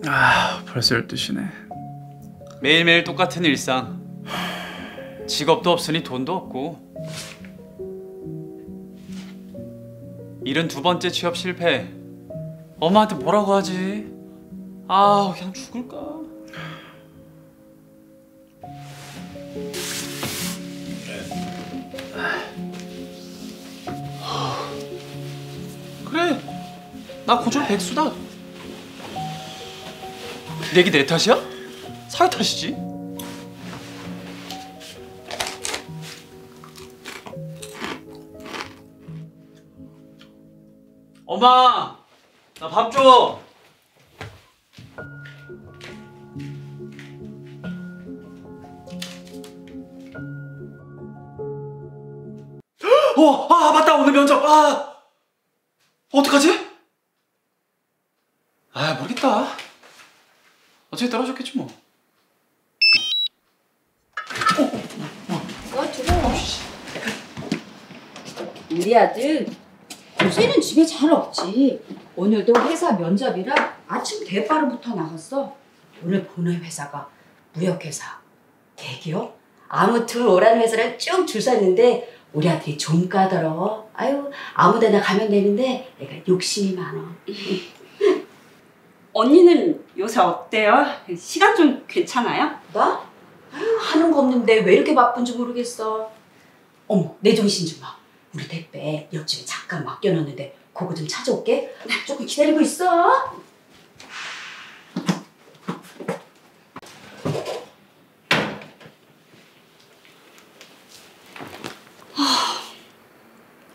아, 벌써 12시네. 매일매일 똑같은 일상. 직업도 없으니 돈도 없고. 72번째 취업 실패. 엄마한테 뭐라고 하지? 아, 그냥 죽을까? 그래, 나 고졸 백수다. 내기 내 탓이야? 사회 탓이지. 엄마, 나 밥 줘. 아, 맞다, 오늘 면접. 아, 어떡하지? 아, 모르겠다. 어차피 떨어졌겠지 뭐. 두고. 우리 아들 요새는 집에 잘 없지. 오늘도 회사 면접이라 아침 대바로부터 나갔어. 오늘 보는 회사가 무역회사, 대기업? 아무튼 오라는 회사를 쭉 줄 섰는데 우리 아들이 좀 까다로워. 아유, 아무데나 가면 되는데 내가 욕심이 많아. 언니는 요새 어때요? 시간 좀 괜찮아요? 나? 아유, 하는 거 없는데 왜 이렇게 바쁜지 모르겠어. 어머, 내 정신 좀 봐. 우리 택배 옆집에 잠깐 맡겨놨는데 그거 좀 찾아올게. 조금 기다리고 있어.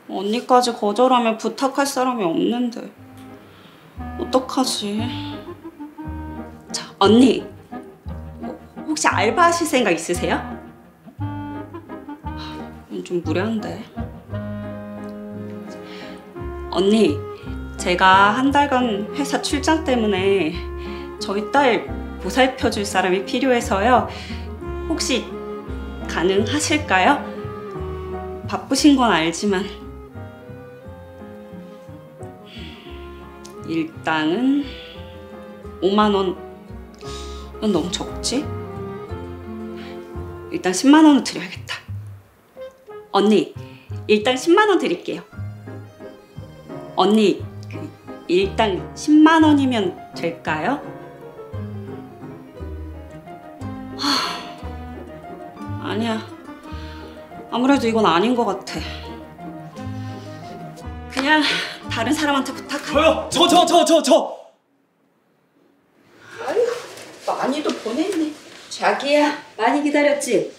언니까지 거절하면 부탁할 사람이 없는데 어떡하지? 자, 언니 혹시 알바하실 생각 있으세요? 이건 좀 무례한데. 언니, 제가 한 달간 회사 출장 때문에 저희 딸 보살펴줄 사람이 필요해서요. 혹시 가능하실까요? 바쁘신 건 알지만 일당은 5만 원. 이건 너무 적지? 일단 10만 원을 드려야겠다. 언니, 일단 10만 원 드릴게요. 언니, 일당 10만 원이면 될까요? 아니야. 아무래도 이건 아닌 것 같아. 그냥 다른 사람한테 부탁할게요. 저요! 아유, 많이도 보냈네. 자기야, 많이 기다렸지?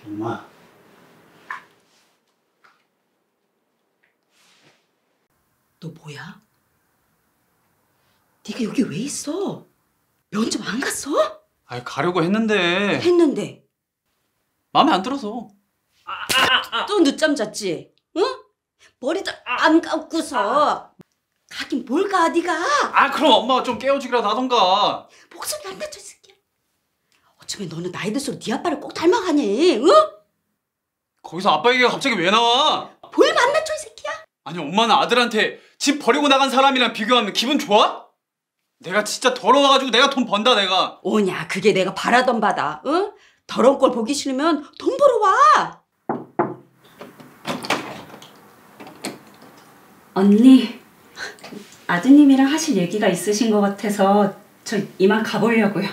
엄마. 너 뭐야? 네가 여기 왜 있어? 면접 안 갔어? 아, 가려고 했는데 했는데 마음에 안 들어서. 또 늦잠 잤지? 응? 머리도 안 감고서 가긴 뭘 가, 네가? 아, 그럼 엄마가 좀 깨워주기라도 하던가. 목소리 안 낮춰, 이 새끼야. 어쩌면 너는 나이 들수록 네 아빠를 꼭 닮아가니, 응? 거기서 아빠 얘기가 갑자기 왜 나와? 볼만 안 낮춰, 이 새끼야. 아니, 엄마는 아들한테 집 버리고 나간 사람이랑 비교하면 기분 좋아? 내가 진짜 더러워가지고 내가 돈 번다, 내가. 오냐, 그게 내가 바라던 바다, 응? 더러운 걸 보기 싫으면 돈 벌어 와. 언니, 아드님이랑 하실 얘기가 있으신 것 같아서 저 이만 가보려고요.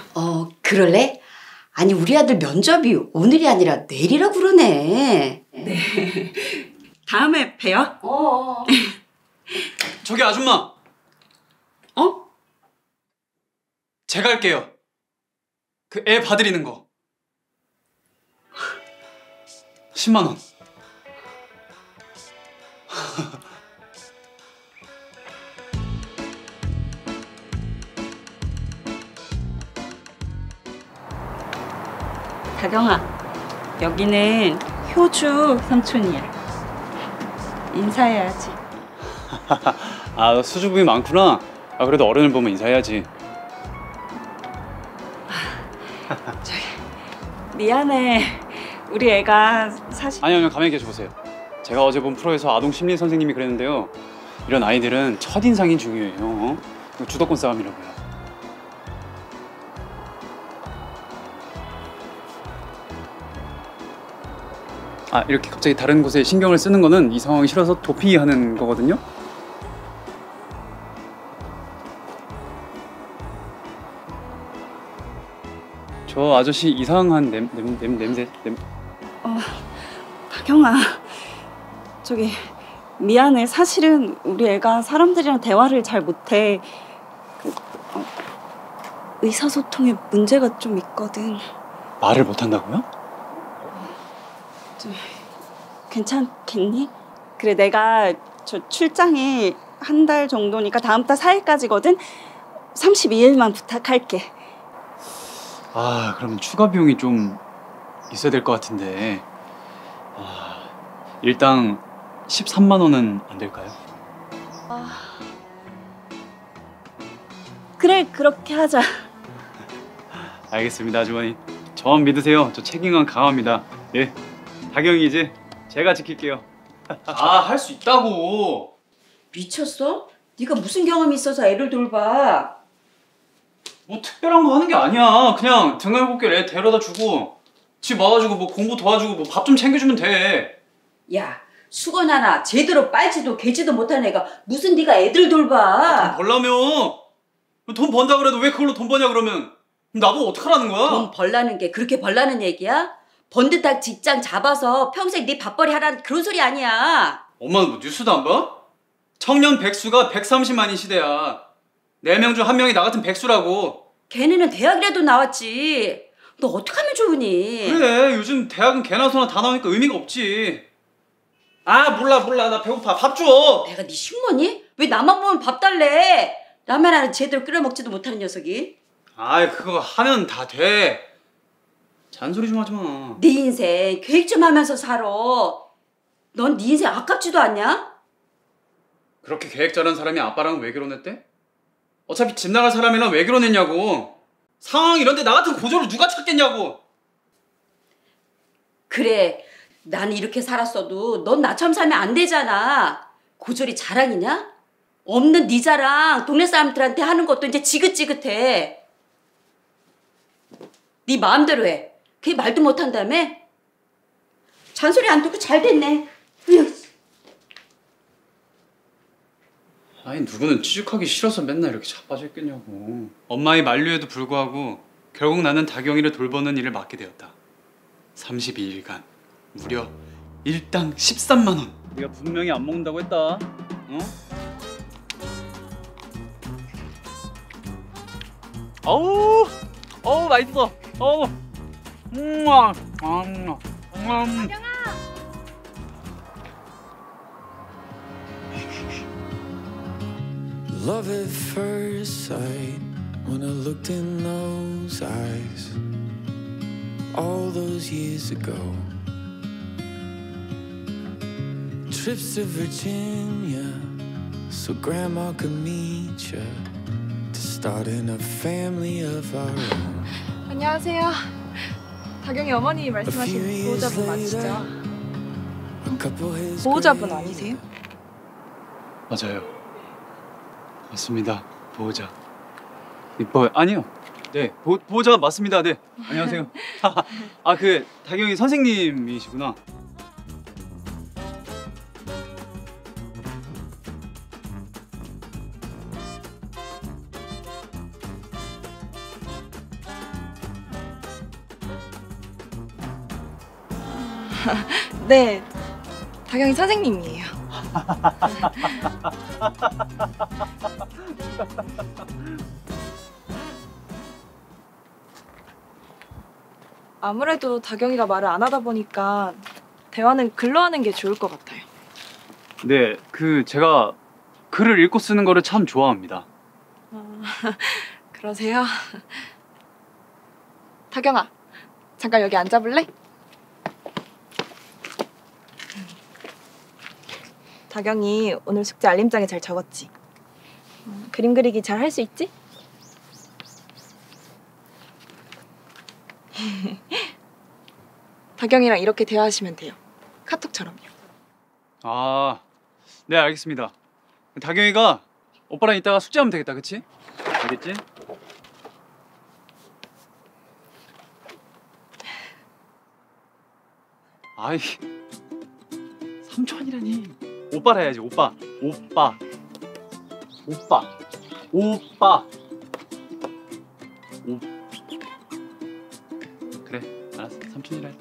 그럴래? 아니, 우리 아들 면접이 오늘이 아니라 내일이라 그러네. 네. 다음에 봬요. 저기 아줌마. 어? 제가 할게요. 그 애 봐드리는 거. 10만 원. 다경아, 여기는 효주 삼촌이야. 인사해야지. 아, 너 수줍음이 많구나. 아, 그래도 어른을 보면 인사해야지. 저기, 미안해. 우리 애가 사실... 아니요, 가만히 계셔보세요. 제가 어제 본 프로에서 아동 심리 선생님이 그랬는데요. 이런 아이들은 첫인상이 중요해요. 어? 이거 주도권 싸움이라고요. 아, 이렇게 갑자기 다른 곳에 신경을 쓰는 거는 이 상황이 싫어서 도피하는 거거든요. 저 아저씨 이상한 냄새. 다경아, 저기 미안해. 사실은 우리 애가 사람들이랑 대화를 잘 못해. 의사소통에 문제가 좀 있거든. 말을 못한다고요? 괜찮겠니? 그래, 내가 저 출장이 한 달 정도니까 다음 달 4일까지거든. 32일만 부탁할게. 아, 그럼 추가 비용이 좀 있어야 될 것 같은데. 일당 13만 원은 안 될까요? 그래, 그렇게 하자. 알겠습니다, 아주머니. 저만 믿으세요. 저 책임감 강합니다. 예, 다경이 이제 제가 지킬게요. 아, 할 수 있다고. 미쳤어? 네가 무슨 경험이 있어서 애를 돌봐? 뭐 특별한 거 하는 게 아니야. 그냥 등하굣길 애 데려다 주고 집 와가지고 뭐 공부 도와주고 뭐 밥 좀 챙겨주면 돼. 야, 수건 하나 제대로 빨지도 개지도 못하는 애가 무슨 네가 애들 돌봐? 돈 벌라며. 돈 번다 그래도 왜 그걸로 돈 버냐 그러면. 나보고 어떡하라는 거야? 돈 벌라는 게 그렇게 벌라는 얘기야? 번듯한 직장 잡아서 평생 네 밥벌이 하라는 그런 소리 아니야. 엄마는 뭐 뉴스도 안 봐? 청년 백수가 130만인 시대야. 4명 중 1명이 나 같은 백수라고. 걔네는 대학이라도 나왔지. 너 어떡하면 좋으니? 그래, 요즘 대학은 개나 소나 다 나오니까 의미가 없지. 아, 몰라 나 배고파. 밥 줘. 내가 네 식모니? 왜 나만 보면 밥 달래? 라면 하나 제대로 끓여 먹지도 못하는 녀석이. 아이, 그거 하면 다 돼. 잔소리 좀 하지 마. 네 인생 계획 좀 하면서 살아. 넌 네 인생 아깝지도 않냐? 그렇게 계획 잘한 사람이 아빠랑 왜 결혼했대? 어차피 집 나갈 사람이랑 왜 결혼했냐고. 상황 이런데 나 같은 고졸을 누가 찾겠냐고. 그래, 나는 이렇게 살았어도 넌 나처럼 살면 안 되잖아. 고졸이 자랑이냐? 없는 네 자랑 동네 사람들한테 하는 것도 이제 지긋지긋해. 네 마음대로 해. 그게 말도 못한다며? 잔소리 안 듣고 잘 됐네. 으휴. 아니, 누구는 취직하기 싫어서 맨날 이렇게 자빠져 있겠냐고. 엄마의 만류에도 불구하고 결국 나는 다경이를 돌보는 일을 맡게 되었다. 32일간 무려 일당 13만 원. 네가 분명히 안 먹는다고 했다. 어? 어우 맛있어. 어우. Love at first sight when I looked in those eyes all those years ago. Trips to Virginia so grandma could meet you, to starting a family of our own. 안녕하세요. 다경이 어머니 말씀하신 보호자분 맞으시죠? 보호자분 아니세요? 맞아요. 맞습니다. 보호자. 이뻐요. 아니요. 네, 보호자 맞습니다. 네. 안녕하세요. 아, 그 다경이 선생님이시구나. 네, 다경이 선생님이에요. 아무래도 다경이가 말을 안 하다 보니까 대화는 글로 하는 게 좋을 것 같아요. 네, 제가 글을 읽고 쓰는 거를 참 좋아합니다. 그러세요? 다경아, 잠깐 여기 앉아볼래? 다경이 오늘 숙제 알림장에 잘 적었지? 그림 그리기 잘 할 수 있지? 다경이랑 이렇게 대화하시면 돼요. 카톡처럼요. 아, 네, 알겠습니다. 다경이가 오빠랑 이따가 숙제하면 되겠다, 그치? 알겠지? 아이, 삼촌이라니. 오빠라 해야지, 오빠. 오빠. 오빠. 오빠. 오. 그래, 알았어. 삼촌이라 해.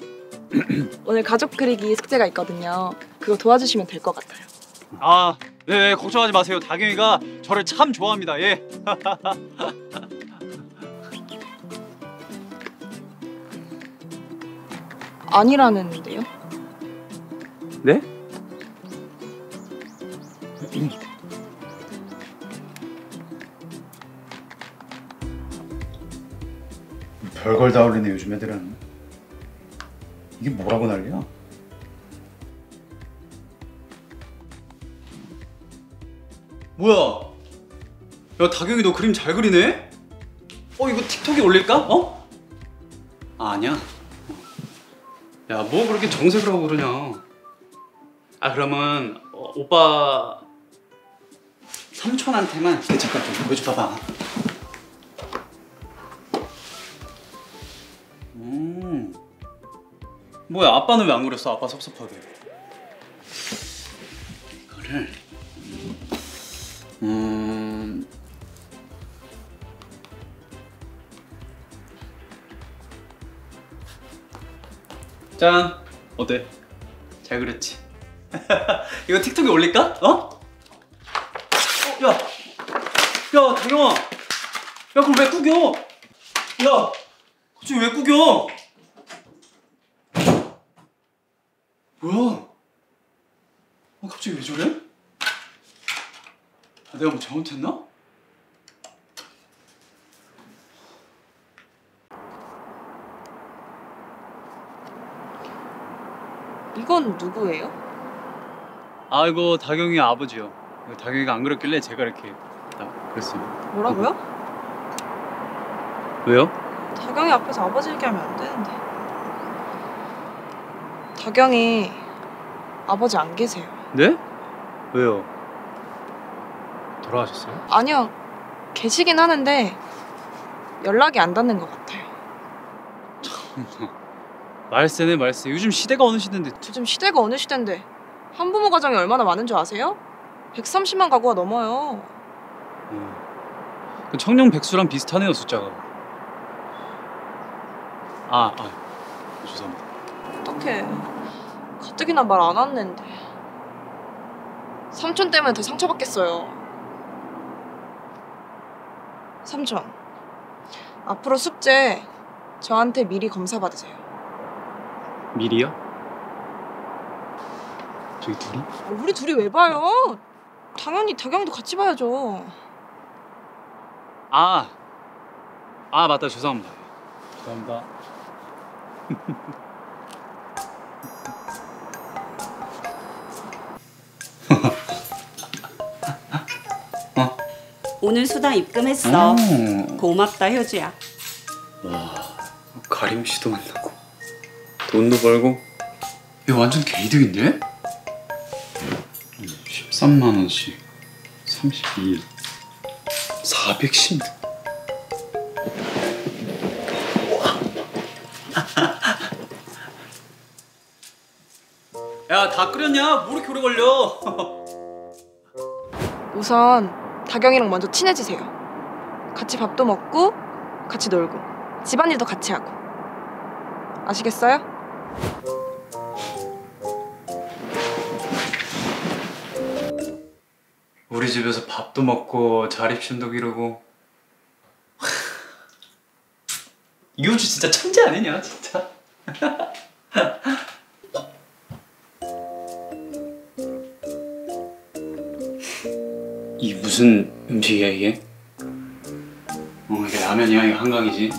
오늘 가족 그리기 숙제가 있거든요. 그거 도와주시면 될 것 같아요. 아, 네, 걱정하지 마세요. 다경이가 저를 참 좋아합니다. 예. 아니라는데요? 네? 별걸 다 올리네 요즘 애들은. 이게 뭐라고 난리야? 뭐야? 야, 다경이 너 그림 잘 그리네? 이거 틱톡에 올릴까? 어? 아, 아니야. 야, 뭐 그렇게 정색을 하고 그러냐? 아, 그러면 오빠 삼촌한테만 잠깐 좀 보여줘 봐봐. 뭐야, 아빠는 왜 안 그렸어? 아빠 섭섭하게. 이거를 짠! 어때? 잘 그렸지? 이거 틱톡에 올릴까? 어? 야! 야, 다경아! 야, 그걸 왜 구겨? 야! 갑자기 왜 구겨? 뭐야? 갑자기 왜 저래? 내가 뭐 잘못했나? 이건 누구예요? 아, 이거 다경이 아버지요. 다경이가 안 그랬길래 제가 이렇게 그랬어요. 뭐라고요? 왜요? 다경이 앞에서 아버지 얘기하면 안 되는데. 다경이 아버지 안 계세요. 네? 왜요? 돌아가셨어요? 아니요, 계시긴 하는데 연락이 안 닿는 것 같아요. 말세네, 말세. 요즘 시대가 어느 시대인데. 요즘 시대가 어느 시대인데 한부모 가정이 얼마나 많은 줄 아세요? 130만 가구가 넘어요. 그 청년 백수랑 비슷하네요, 숫자가. 죄송합니다. 어떡해, 가뜩이나 말 안 왔는데. 삼촌 때문에 더 상처받겠어요. 삼촌, 앞으로 숙제 저한테 미리 검사 받으세요. 미리요? 저희 둘이? 우리 둘이 왜 봐요? 당연히 다경이도 같이 봐야죠. 맞다. 죄송합니다. 죄송합니다. 오늘 수당 입금했어. 고맙다 효주야. 와, 가림씨도 만나고 돈도 벌고. 이거 완전 개이득인데? 13만 원씩 32일 410. 야, 다 끓였냐? 뭐 이렇게 오래 걸려? 우선 다경이랑 먼저 친해지세요. 같이 밥도 먹고 같이 놀고 집안일도 같이 하고. 아시겠어요? 우리 집에서 밥도 먹고 자립심도 기르고. 이효주 진짜 천재 아니냐, 진짜? 이 무슨 음식이야 이게? 이게 라면이야? 이거 한강이지?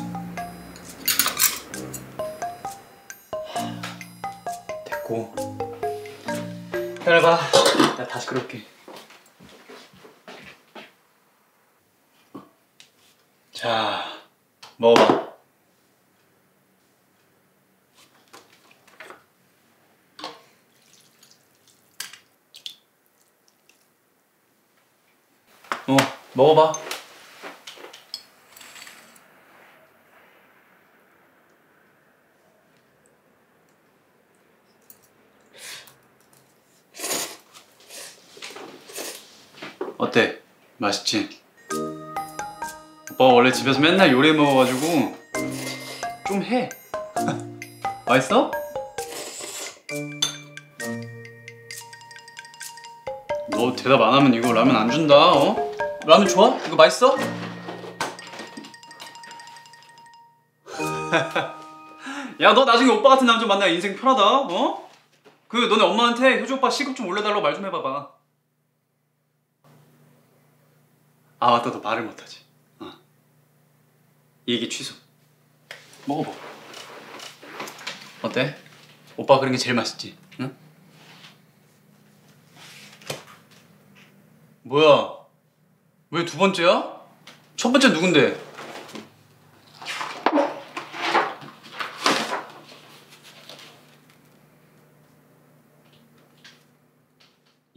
됐고. 기다려봐. 나 다시 끓여올게. 자, 먹어봐. 먹어봐. 어때? 맛있지? 오빠가 원래 집에서 맨날 요리해 먹어가지고 좀 해. 맛있어? 너 대답 안 하면 이거 라면 안 준다. 어? 라면 좋아? 이거 맛있어? 야, 너 나중에 오빠 같은 남자 만나야 인생 편하다. 어? 그 너네 엄마한테 효주 오빠 시급 좀 올려달라고 말 좀 해봐봐. 아, 맞다. 너 말을 못하지. 이 얘기 취소. 먹어봐. 어때? 오빠 그런 게 제일 맛있지? 응? 뭐야? 왜 두 번째야? 첫 번째 누군데?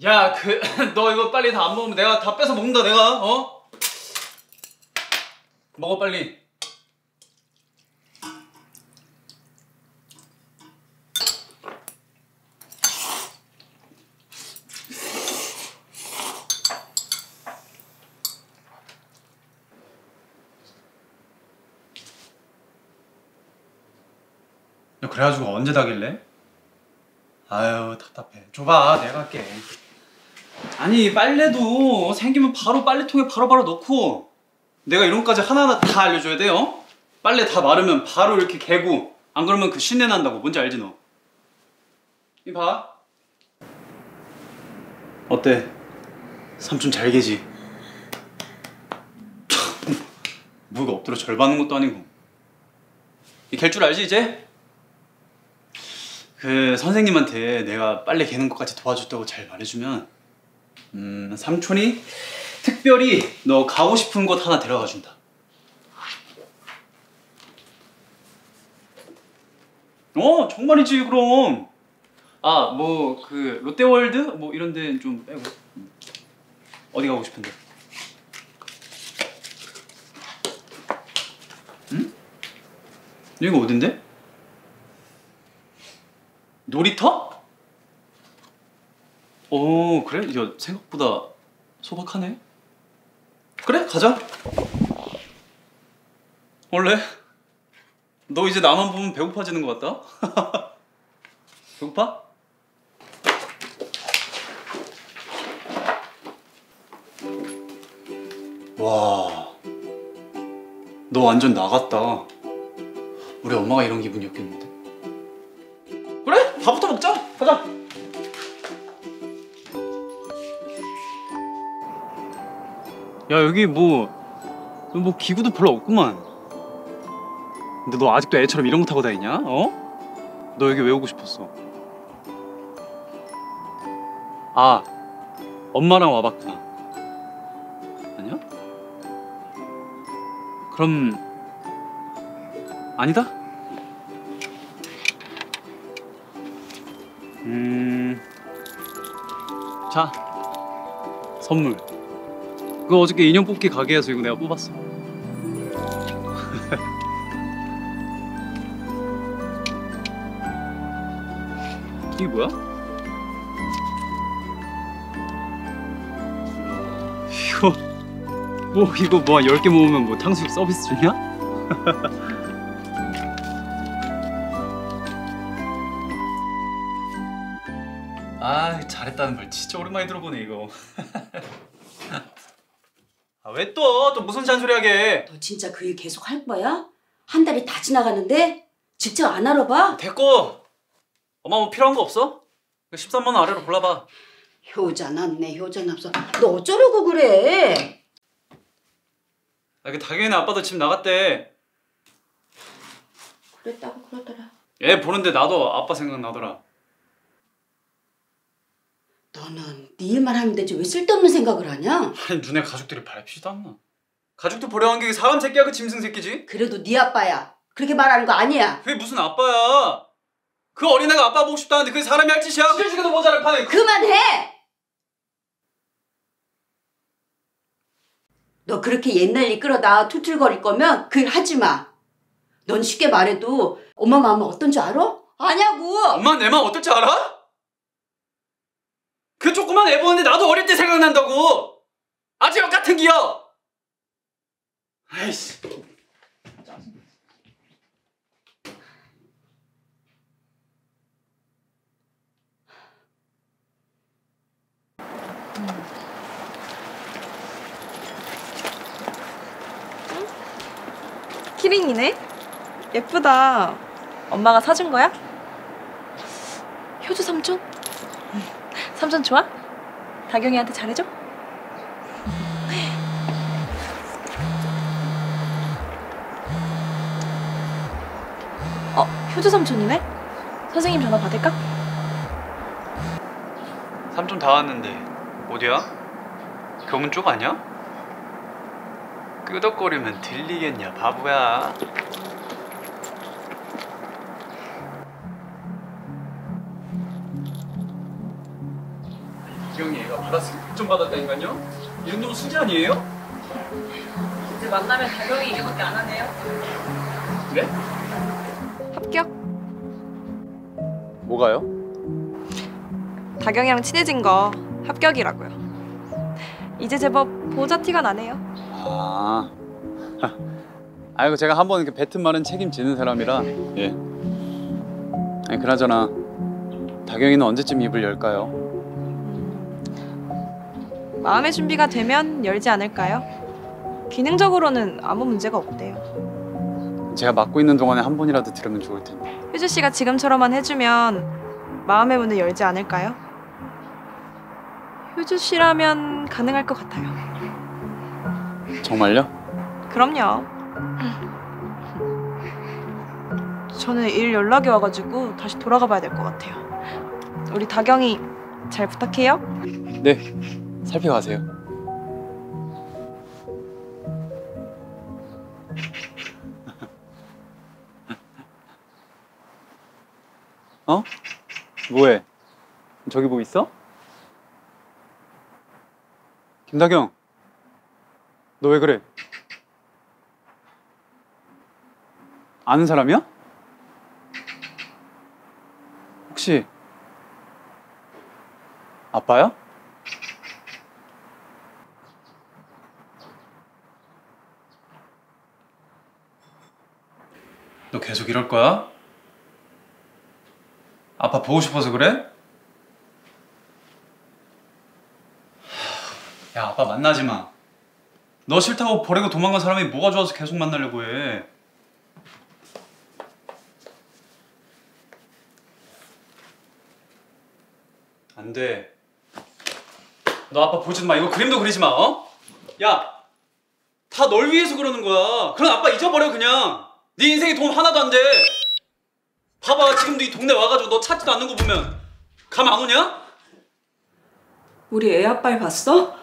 야, 너 이거 빨리 다 안 먹으면 내가 다 뺏어 먹는다, 내가. 어? 먹어, 빨리. 야, 그래가지고 언제 다 길래? 아유, 답답해. 줘봐, 내가 할게. 아니, 빨래도 생기면 바로 빨래통에 바로바로 넣고 내가 이런 것까지 하나하나 다 알려줘야 돼요? 빨래 다 마르면 바로 이렇게 개고, 안 그러면 그 신내 난다고. 뭔지 알지 너? 이거 봐. 어때? 삼촌 잘 개지? 뭐가 엎드려 절 받는 것도 아니고. 이 갤 줄 알지 이제? 그 선생님한테 내가 빨래 개는 것까지 도와줬다고 잘 말해주면 삼촌이 특별히 너 가고 싶은 곳 하나 데려가 준다. 정말이지 그럼. 아, 뭐 그 롯데월드 뭐 이런 데는 좀 빼고. 어디 가고 싶은데? 응? 여기가 어딘데? 놀이터? 오, 그래? 야, 생각보다 소박하네. 그래, 가자. 원래 너 이제 나만 보면 배고파지는 것 같다. 배고파? 와, 너 완전 나갔다. 우리 엄마가 이런 기분이었겠는데. 그래, 밥부터 먹자. 가자. 야, 여기 뭐 기구도 별로 없구만. 근데 너 아직도 애처럼 이런 거 타고 다니냐? 어? 너 여기 왜 오고 싶었어? 아, 엄마랑 와봤구나. 아니야? 그럼 아니다? 자, 선물. 그거 어저께 인형 뽑기 가게에서 이거 내가 뽑았어. 이게 뭐야? 이거 뭐 10개 모으면 뭐 탕수육 서비스 중이야? 아, 잘했다는 말 진짜 오랜만에 들어보네 이거. 아, 왜 또 무슨 잔소리하게? 너 진짜 그 일 계속 할 거야? 한 달이 다 지나가는데 직접 안 알아봐? 됐고. 엄마 뭐 필요한 거 없어? 13만 원 아래로 골라봐. 효자 났네, 효자 났어. 너 어쩌려고 그래? 아, 그 다경이네 아빠도 집 나갔대. 그랬다고 그러더라. 얘 보는데 나도 아빠 생각나더라. 너는 네 일만 하면 되지 왜 쓸데없는 생각을 하냐? 아니, 눈에 가족들이 밟히지도 않나. 가족들 보려는 게 사람 새끼야 그 짐승 새끼지? 그래도 네 아빠야. 그렇게 말하는 거 아니야. 그게 무슨 아빠야. 그 어린애가 아빠 보고 싶다는데 그게 사람이 할 짓이야. 시켜주기도 모자랄 판에. 그만해! 너 그렇게 옛날 일 끌어다 툴툴거릴 거면 그 일 하지 마. 넌 쉽게 말해도 엄마 마음은 어떤 줄 알아? 아냐고. 엄마 내 마음 어떨 줄 알아? 그 조그만 애 보는데 나도 어릴 때 생각난다고. 아지역 같은 기억. 아이씨. 키링이네? 예쁘다. 엄마가 사준 거야? 효주 삼촌? 삼촌 좋아? 다경이한테 잘해줘? 효주 삼촌이네? 선생님 전화 받을까? 삼촌 다 왔는데 어디야? 교문 쪽 아니야? 끄덕거리면 들리겠냐 바보야. 이경이 애가 받았을 때 100점 받았다니까요? 이 정도면 수지 아니에요? 이제 만나면 다경이 이게밖에 안 하네요. 그래? 합격. 뭐가요? 다경이랑 친해진 거 합격이라고요. 이제 제법 보호자 티가 나네요. 아, 아이고 제가 한번 이렇게 뱉은 말은 책임지는 사람이라. 예. 아니 그나저나 다경이는 언제쯤 입을 열까요? 마음의 준비가 되면 열지 않을까요? 기능적으로는 아무 문제가 없대요. 제가 맡고 있는 동안에 한 번이라도 들으면 좋을 텐데. 효주 씨가 지금처럼만 해주면 마음의 문을 열지 않을까요? 효주 씨라면 가능할 것 같아요. 정말요? 그럼요. 저는 일 연락이 와가지고 다시 돌아가 봐야 될 것 같아요. 우리 다경이 잘 부탁해요. 네, 살펴가세요. 어? 뭐해? 저기 뭐 있어? 김다경, 너 왜 그래? 아는 사람이야? 혹시 아빠야? 너 계속 이럴 거야? 아빠 보고 싶어서 그래? 야, 아빠 만나지 마. 너 싫다고 버리고 도망간 사람이 뭐가 좋아서 계속 만나려고 해. 안 돼. 너 아빠 보지도 마. 이거 그림도 그리지 마. 어? 야, 다 널 위해서 그러는 거야. 그럼 아빠 잊어버려 그냥. 네 인생에 도움 하나도 안 돼. 봐봐, 지금도 이 동네 와가지고 너 찾지도 않는 거 보면 감 안 오냐? 우리 애 아빠를 봤어?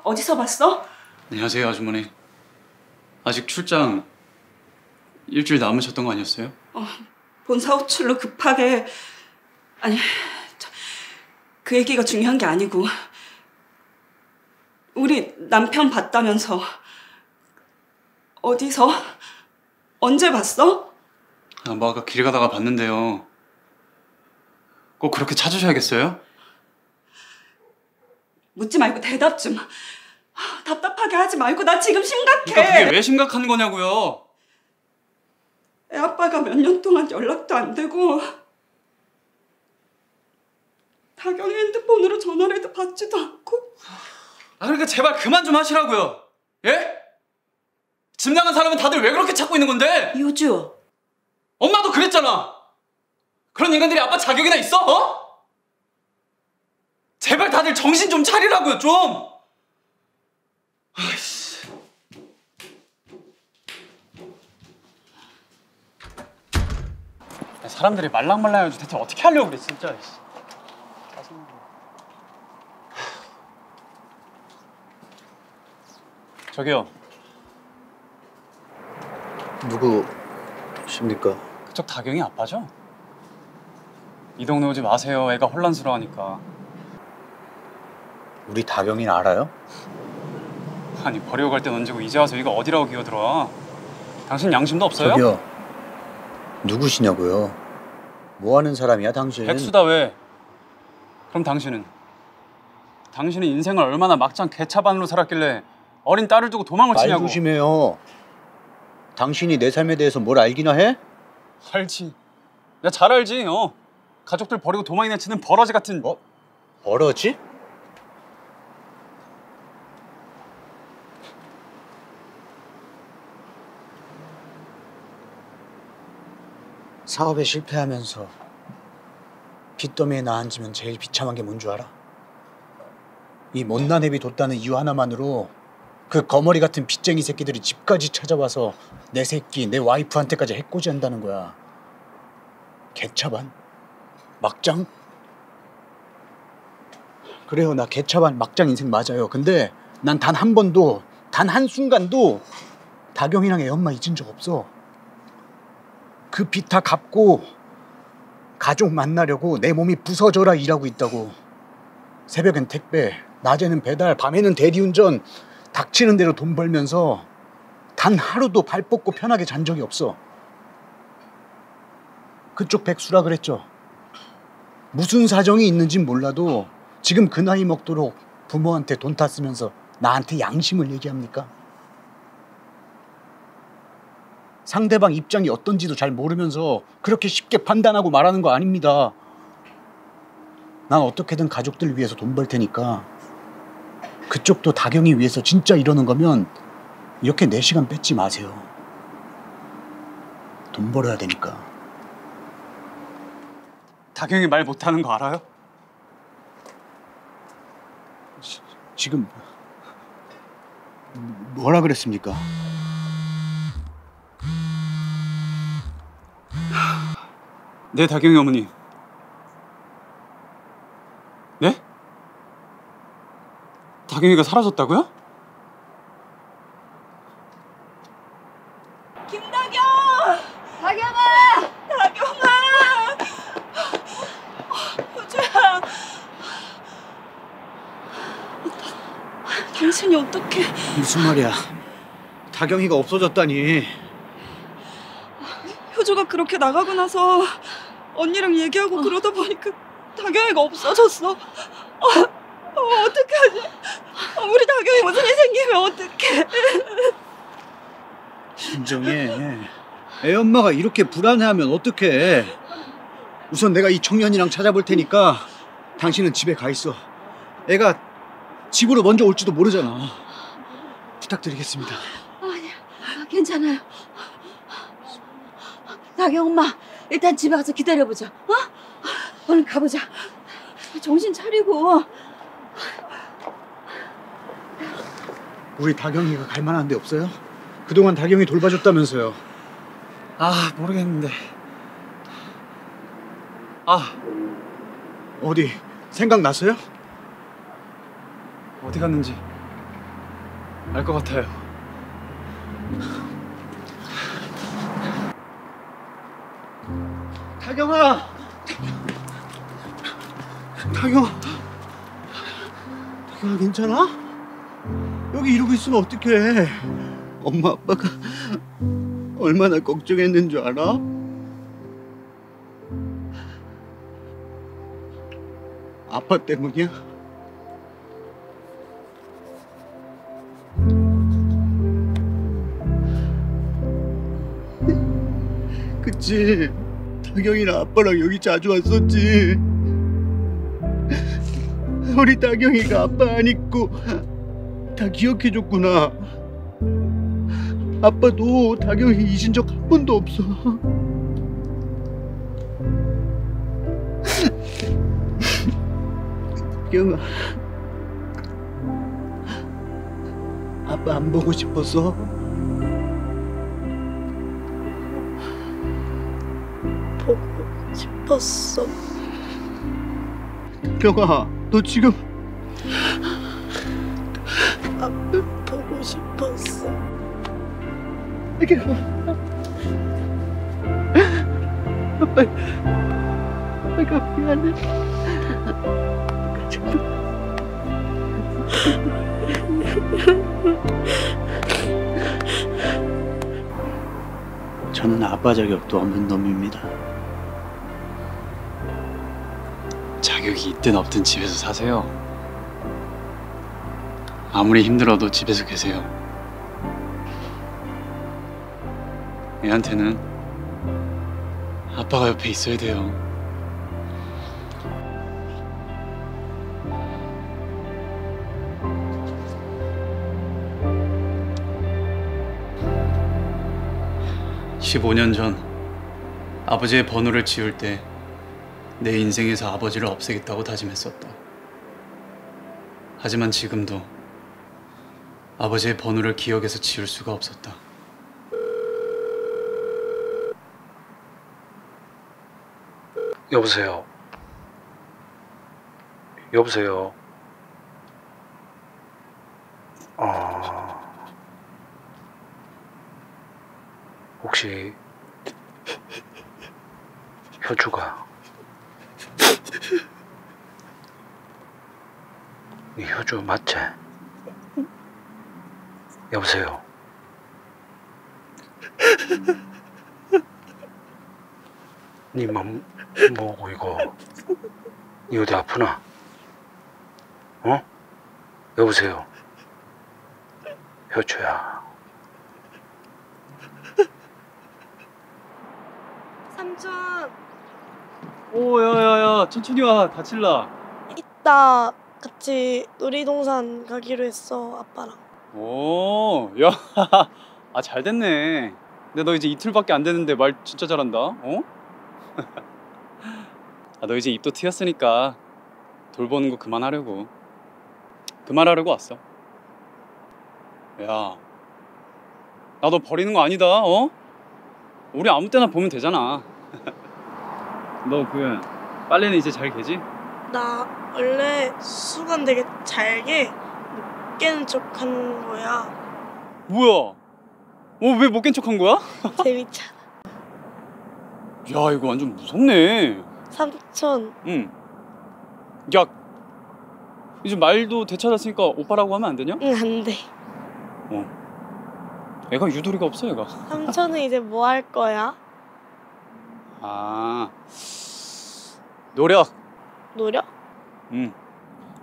어디서 봤어? 안녕하세요, 아주머니. 아직 출장 일주일 남으셨던 거 아니었어요? 본사 호출로 급하게. 아니, 그 얘기가 중요한 게 아니고 우리 남편 봤다면서. 어디서? 언제 봤어? 뭐 아까 길 가다가 봤는데요. 꼭 그렇게 찾으셔야겠어요? 묻지 말고 대답 좀. 답답하게 하지 말고. 나 지금 심각해. 그러니까 그게 왜 심각한 거냐고요? 애 아빠가 몇 년 동안 연락도 안 되고 다경이 핸드폰으로 전화를 해도 받지도 않고. 아, 그러니까 제발 그만 좀 하시라고요. 예? 집 나간 사람은 다들 왜 그렇게 찾고 있는 건데? 효주, 엄마도 그랬잖아. 그런 인간들이 아빠 자격이나 있어? 어? 제발 다들 정신 좀 차리라고요, 좀. 아이씨. 사람들이 말랑말랑해가지고 대체 어떻게 하려고 그래, 진짜. 짜증나. 저기요. 누구십니까? 그쪽 다경이 아빠죠? 이 동네 오지 마세요. 애가 혼란스러워하니까. 우리 다경이는 알아요? 아니 버리고 갈 땐 언제고 이제 와서 이거 어디라고 기어들어? 당신 양심도 없어요? 저기요. 누구시냐고요? 뭐 하는 사람이야 당신? 백수다 왜? 그럼 당신은 인생을 얼마나 막장 개차반으로 살았길래 어린 딸을 두고 도망을 말 치냐고. 조심해요. 당신이 내 삶에 대해서 뭘 알기나 해? 알지. 내가 잘 알지. 가족들 버리고 도망이나 치는 버러지 같은. 뭐? 버러지? 사업에 실패하면서 빚더미에 나 앉으면 제일 비참한 게 뭔 줄 알아? 이 못난 애비 뒀다는 이유 하나만으로 그 거머리 같은 빚쟁이 새끼들이 집까지 찾아와서 내 새끼, 내 와이프한테까지 해코지 한다는 거야. 개차반? 막장? 그래요, 나 개차반 막장 인생 맞아요. 근데 난 단 한 번도, 단 한순간도 다경이랑 애 엄마 잊은 적 없어. 그 빚 다 갚고 가족 만나려고 내 몸이 부서져라 일하고 있다고. 새벽엔 택배, 낮에는 배달, 밤에는 대리운전, 닥치는 대로 돈 벌면서 단 하루도 발 뻗고 편하게 잔 적이 없어. 그쪽 백수라 그랬죠. 무슨 사정이 있는진 몰라도 지금 그 나이 먹도록 부모한테 돈 탔으면서 나한테 양심을 얘기합니까? 상대방 입장이 어떤지도 잘 모르면서 그렇게 쉽게 판단하고 말하는 거 아닙니다. 난 어떻게든 가족들 위해서 돈 벌 테니까 그쪽도 다경이 위해서 진짜 이러는 거면 이렇게 내 시간 뺏지 마세요. 돈 벌어야 되니까. 다경이 말 못하는 거 알아요? 지금 뭐라 그랬습니까? 네, 다경이 어머니. 네? 다경이가 사라졌다고요? 김다경! 다경아! 다경아! 효주야. 당신이 어떻게? 무슨 말이야? 다경이가 없어졌다니. 효주가 그렇게 나가고 나서 언니랑 얘기하고 그러다 보니까 다경이가 없어졌어. 어떡하지? 우리 다경이 무슨 일 생기면 어떡해? 진정해. 애 엄마가 이렇게 불안해하면 어떡해. 우선 내가 이 청년이랑 찾아볼 테니까 당신은 집에 가 있어. 애가 집으로 먼저 올지도 모르잖아. 부탁드리겠습니다. 아니야, 괜찮아요. 나경 엄마, 일단 집에 가서 기다려보자. 얼른 가보자. 정신 차리고. 우리 다경이가 갈 만한 데 없어요? 그동안 다경이 돌봐줬다면서요. 모르겠는데. 어디 생각났어요? 어디 갔는지 알 것 같아요. 다경아! 다경아 괜찮아? 여기 이러고 있으면 어떡해. 엄마 아빠가 얼마나 걱정했는 줄 알아? 아빠 때문이야? 그치? 다경이랑 아빠랑 여기 자주 왔었지. 우리 다경이가 아빠 안 잊고 다 기억해줬구나. 아빠도 다경이 잊은 적 한 번도 없어. 다경아, 아빠 안 보고 싶었어? 보고 싶었어. 다경아, 너 지금 아빠 보고 싶었어. 다경아, 아빠가 미안해. 저는 아빠 자격도 없는 놈입니다. 자격이 있든 없든 집에서 사세요. 아무리 힘들어도 집에서 계세요. 애한테는 아빠가 옆에 있어야 돼요. (15년) 전 아버지의 번호를 지울 때 내 인생에서 아버지를 없애겠다고 다짐했었다. 하지만 지금도 아버지의 번호를 기억에서 지울 수가 없었다. 여보세요. 여보세요. 혹시 효주가 네 효주 맞지? 여보세요. 네 맘 뭐고 이거? 네 어디 아프나? 어? 여보세요. 효주야. 삼촌 오, 야야야, 천천히 와. 다칠라. 이따 같이 놀이동산 가기로 했어 아빠랑. 오, 야, 아, 잘 됐네. 근데 너 이제 이틀밖에 안 됐는데 말 진짜 잘한다. 어? 아, 너 이제 입도 트였으니까 돌보는 거 그만하려고. 그만하려고 왔어. 야, 나 너 버리는 거 아니다. 어? 우리 아무 때나 보면 되잖아. 너 그 빨래는 이제 잘 개지? 나 원래 수건 되게 잘게 못 깨는 척 하는 거야. 뭐야? 왜 못 깬 척한 거야? 재밌잖아. 야, 이거 완전 무섭네. 삼촌 응. 야, 이제 말도 되찾았으니까 오빠라고 하면 안 되냐? 응 안돼. 애가 유도리가 없어, 애가. 삼촌은 이제 뭐 할 거야? 아, 노력. 노력? 응.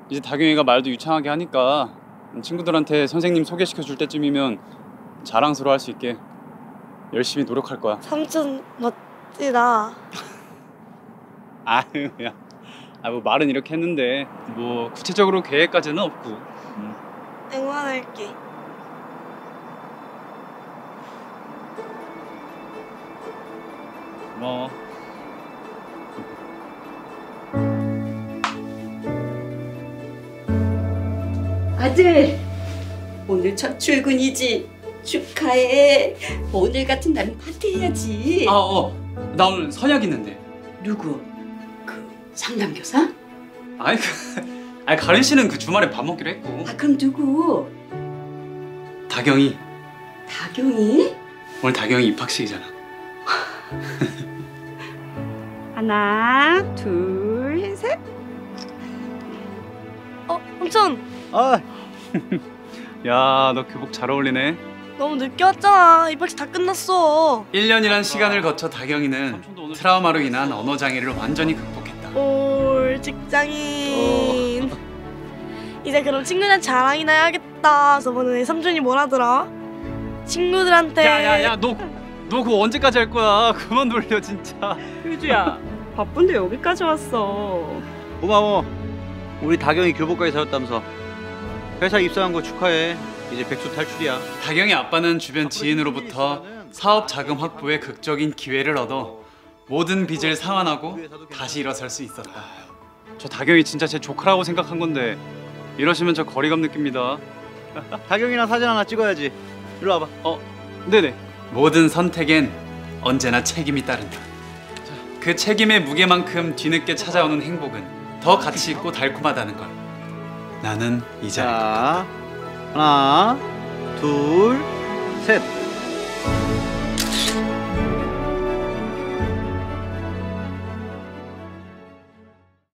이제 다경이가 말도 유창하게 하니까 친구들한테 선생님 소개시켜 줄 때쯤이면 자랑스러워 할 수 있게 열심히 노력할 거야. 삼촌 멋지다. 아유, 야. 아, 뭐 말은 이렇게 했는데 뭐 구체적으로 계획까지는 없고. 응원할게. 고마워. 아들, 오늘 첫 출근이지. 축하해. 오늘 같은 날은 파티해야지. 나 오늘 선약 있는데. 누구? 그 상담교사? 아니, 아니, 가린 씨는 그 주말에 밥 먹기로 했고. 아, 그럼 누구? 다경이. 다경이? 오늘 다경이 입학식이잖아. 하나, 둘, 셋. 삼촌 아, 야, 너 교복 잘 어울리네. 너무 늦게 왔잖아. 입학식 다 끝났어. 1년이란 시간을 거쳐 다경이는 트라우마로 인한 언어 장애를 완전히 극복했다. 올 직장인. 이제 그럼 친구들한테 자랑이나 해야겠다. 저번에 삼촌이 뭐라더라? 친구들한테. 야야야, 너 그거 언제까지 할 거야? 그만 놀려 진짜. 효주야, 바쁜데 여기까지 왔어. 고마워. 우리 다경이 교복까지 사줬다면서. 회사 입사한 거 축하해. 이제 백수 탈출이야. 다경이 아빠는 주변 지인으로부터 사업 자금 확보에 극적인 기회를 얻어 모든 빚을 상환하고 다시 일어설 수 있었다. 저 다경이 진짜 제 조카라고 생각한 건데 이러시면 저 거리감 느낍니다. 다경이랑 사진 하나 찍어야지. 일로 와봐. 네네. 모든 선택엔 언제나 책임이 따른다. 그 책임의 무게만큼 뒤늦게 찾아오는 행복은 더 가치 있고 달콤하다는 걸 나는 이제 자, 하나, 둘, 셋.